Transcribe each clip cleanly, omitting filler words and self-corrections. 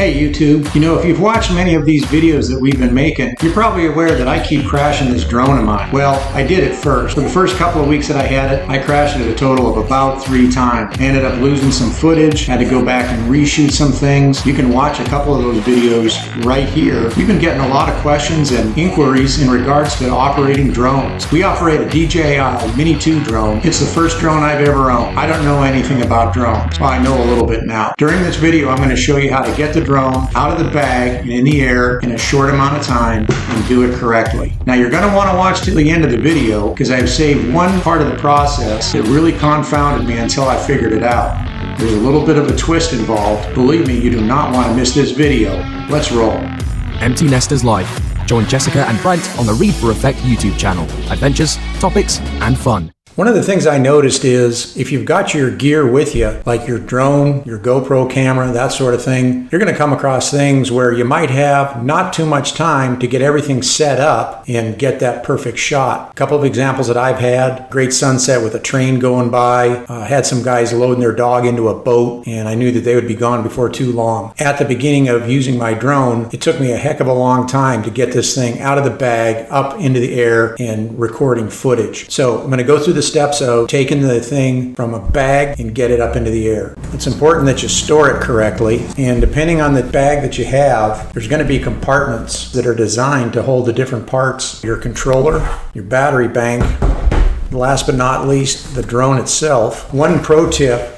Hey YouTube, you know, if you've watched many of these videos that we've been making, you're probably aware that I keep crashing this drone of mine. Well, I did it first. For the first couple of weeks that I had it, I crashed it a total of about 3 times. I ended up losing some footage, had to go back and reshoot some things. You can watch a couple of those videos right here. We've been getting a lot of questions and inquiries in regards to operating drones. We operate a DJI Mini 2 drone. It's the first drone I've ever owned. I don't know anything about drones. Well, I know a little bit now. During this video, I'm going to show you how to get the drone out of the bag and in the air in a short amount of time and do it correctly. Now you're going to want to watch till the end of the video because I've saved one part of the process that really confounded me until I figured it out. There's a little bit of a twist involved. Believe me, you do not want to miss this video. Let's roll. Empty Nesters Life. Join Jessica and Brent on the Read for Effect YouTube channel. Adventures, topics, and fun. One of the things I noticed is if you've got your gear with you, like your drone, your GoPro camera, that sort of thing, you're going to come across things where you might have not too much time to get everything set up and get that perfect shot. A couple of examples that I've had: great sunset with a train going by, had some guys loading their dog into a boat, and I knew that they would be gone before too long. At the beginning of using my drone, it took me a heck of a long time to get this thing out of the bag, up into the air, and recording footage. So I'm going to go through the steps of taking the thing from a bag and get it up into the air. It's important that you store it correctly, and depending on the bag that you have, there's going to be compartments that are designed to hold the different parts: your controller, your battery bank, last but not least, the drone itself. One pro tip: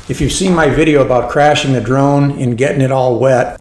if you've seen my video about crashing the drone and getting it all wet,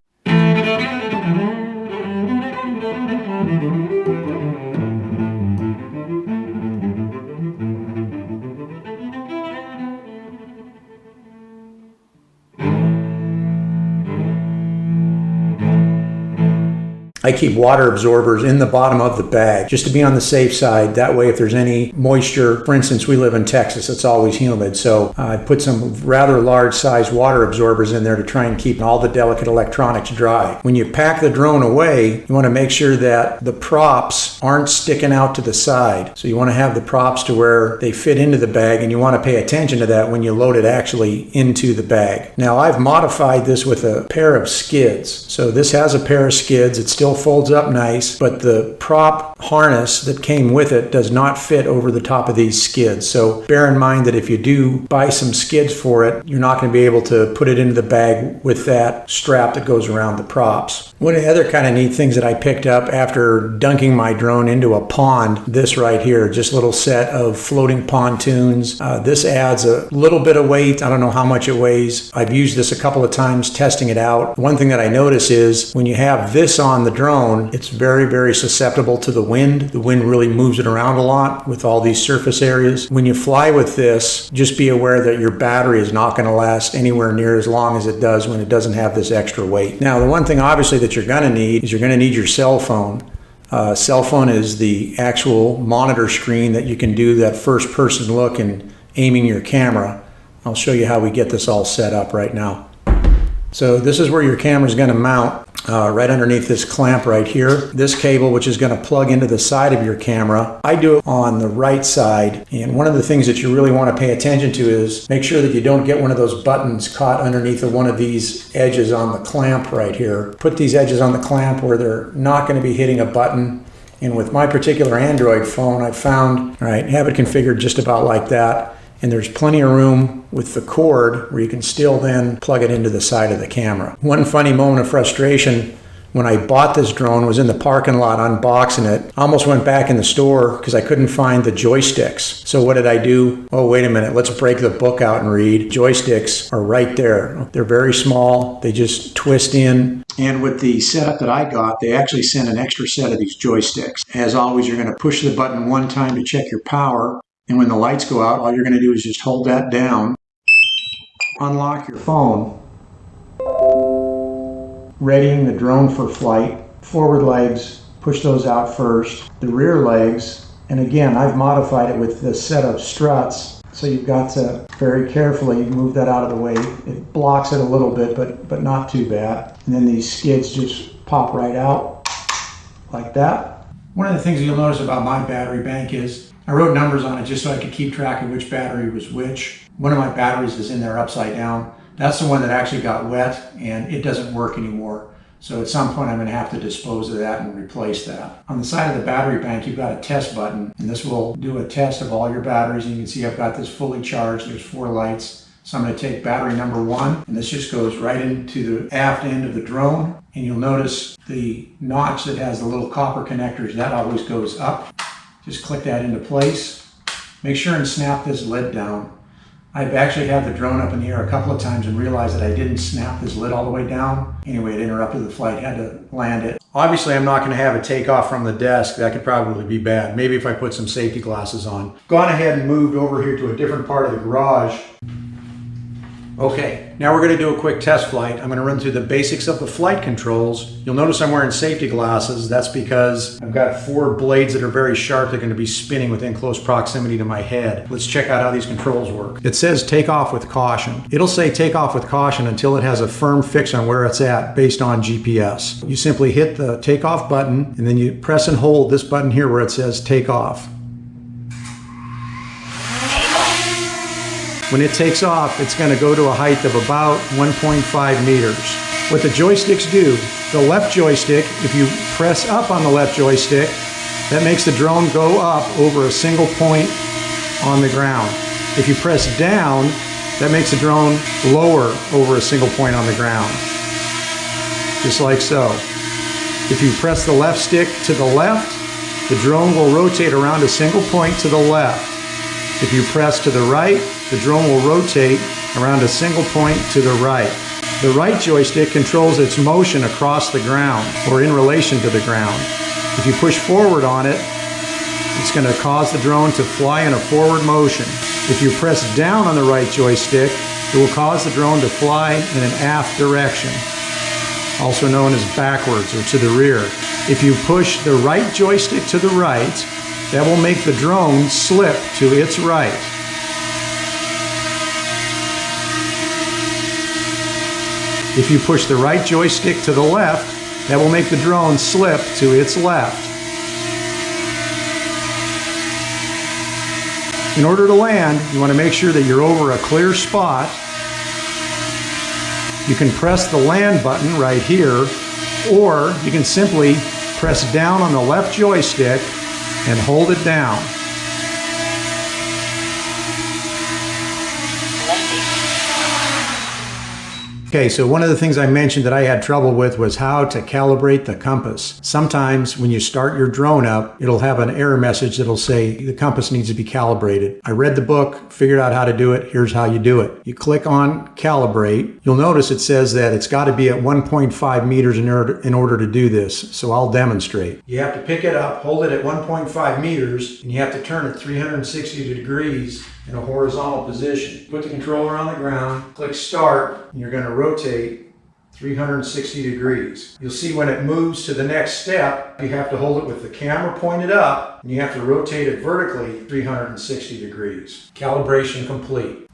I keep water absorbers in the bottom of the bag just to be on the safe side. That way, if there's any moisture, for instance, we live in Texas, it's always humid. So I put some rather large size water absorbers in there to try and keep all the delicate electronics dry. When you pack the drone away, you want to make sure that the props aren't sticking out to the side. So you want to have the props to where they fit into the bag, and you want to pay attention to that when you load it actually into the bag. Now I've modified this with a pair of skids. So this has a pair of skids. It's still folds up nice, but the prop harness that came with it does not fit over the top of these skids. So bear in mind that if you do buy some skids for it, you're not going to be able to put it into the bag with that strap that goes around the props. One of the other kind of neat things that I picked up after dunking my drone into a pond, this right here, just a little set of floating pontoons. This adds a little bit of weight. I don't know how much it weighs. I've used this a couple of times testing it out. One thing that I notice is when you have this on the drone, it's very, very susceptible to the wind. The wind really moves it around a lot with all these surface areas. When you fly with this, just be aware that your battery is not going to last anywhere near as long as it does when it doesn't have this extra weight. Now, the one thing obviously that you're going to need is you're going to need your cell phone. Cell phone is the actual monitor screen that you can do that first person look and aiming your camera. I'll show you how we get this all set up right now. So this is where your camera is going to mount, right underneath this clamp right here. This cable, which is going to plug into the side of your camera. I do it on the right side, and one of the things that you really want to pay attention to is make sure that you don't get one of those buttons caught underneath of one of these edges on the clamp right here. Put these edges on the clamp where they're not going to be hitting a button. And with my particular Android phone, I found, have it configured just about like that. And there's plenty of room with the cord where you can still then plug it into the side of the camera. One funny moment of frustration when I bought this drone was in the parking lot unboxing it. I almost went back in the store because I couldn't find the joysticks. So what did I do? Oh, wait a minute, let's break the book out and read. Joysticks are right there. They're very small. They just twist in. And with the setup that I got, they actually sent an extra set of these joysticks. As always, you're going to push the button one time to check your power. And when the lights go out, all you're going to do is just hold that down, unlock your phone, readying the drone for flight. Forward legs, push those out first. The rear legs, and again, I've modified it with this set of struts. So you've got to very carefully move that out of the way. It blocks it a little bit, but not too bad. And then these skids just pop right out like that. One of the things you'll notice about my battery bank is I wrote numbers on it just so I could keep track of which battery was which. One of my batteries is in there upside down. That's the one that actually got wet and it doesn't work anymore. So at some point I'm going to have to dispose of that and replace that. On the side of the battery bank, you've got a test button, and this will do a test of all your batteries. And you can see I've got this fully charged. There's 4 lights. So I'm going to take battery number 1, and this just goes right into the aft end of the drone. And you'll notice the notch that has the little copper connectors, that always goes up. Just click that into place. Make sure and snap this lid down. I've actually had the drone up in the air a couple of times and realized that I didn't snap this lid all the way down. Anyway, it interrupted the flight, had to land it. Obviously, I'm not going to have it take off from the desk. That could probably be bad. Maybe if I put some safety glasses on. Gone ahead and moved over here to a different part of the garage. Okay, now we're going to do a quick test flight. I'm going to run through the basics of the flight controls. You'll notice I'm wearing safety glasses. That's because I've got 4 blades that are very sharp. They're going to be spinning within close proximity to my head. Let's check out how these controls work. It says take off with caution. It'll say take off with caution until it has a firm fix on where it's at based on GPS. You simply hit the takeoff button and then you press and hold this button here where it says take off. When it takes off, it's going to go to a height of about 1.5 meters. What the joysticks do, the left joystick, if you press up on the left joystick, that makes the drone go up over a single point on the ground. If you press down, that makes the drone lower over a single point on the ground. Just like so. If you press the left stick to the left, the drone will rotate around a single point to the left. If you press to the right, the drone will rotate around a single point to the right. The right joystick controls its motion across the ground or in relation to the ground. If you push forward on it, it's going to cause the drone to fly in a forward motion. If you press down on the right joystick, it will cause the drone to fly in an aft direction, also known as backwards or to the rear. If you push the right joystick to the right, that will make the drone slip to its right. If you push the right joystick to the left, that will make the drone slip to its left. In order to land, you want to make sure that you're over a clear spot. You can press the land button right here, or you can simply press down on the left joystick and hold it down. Okay, so one of the things I mentioned that I had trouble with was how to calibrate the compass. Sometimes when you start your drone up, it'll have an error message that'll say the compass needs to be calibrated. I read the book, figured out how to do it. Here's how you do it. You click on calibrate. You'll notice it says that it's got to be at 1.5 meters in order to do this. So I'll demonstrate. You have to pick it up, hold it at 1.5 meters, and you have to turn it 360 degrees in a horizontal position. Put the controller on the ground, click start, and you're going to rotate 360 degrees. You'll see when it moves to the next step, you have to hold it with the camera pointed up, and you have to rotate it vertically 360 degrees. Calibration complete.